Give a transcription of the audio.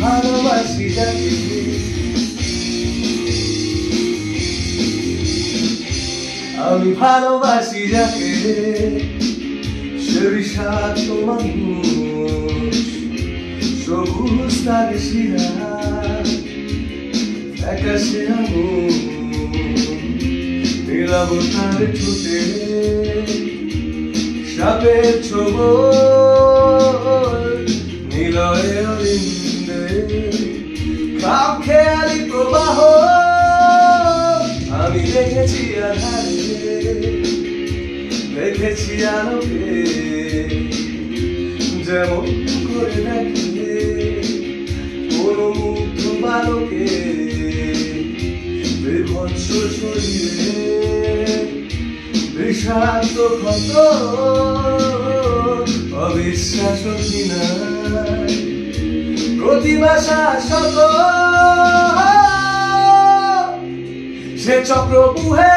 ভালোবাসি যাকে, আমি ভালোবাসি যাকে, সে বিষাক্ত মানুষ, সবুজ তার শিরা, ফ্যাকাশে আগুন, নীলাভ তার ঠোঁটে, সাপের ছোবল, নিলয়ে অলিন্দে, খাপ খেয়ালি প্রবাহ, আমি দেখেছি আধারে, দেখেছি আলোকে, যেমন করে দেখে কোনো মুগ্ধ বালকে, বিভৎস শরীরে বিষাক্ত ক্ষত, অবিশ্বাস ঘৃণায় প্রতিভাষা শত, সে চক্র বুহে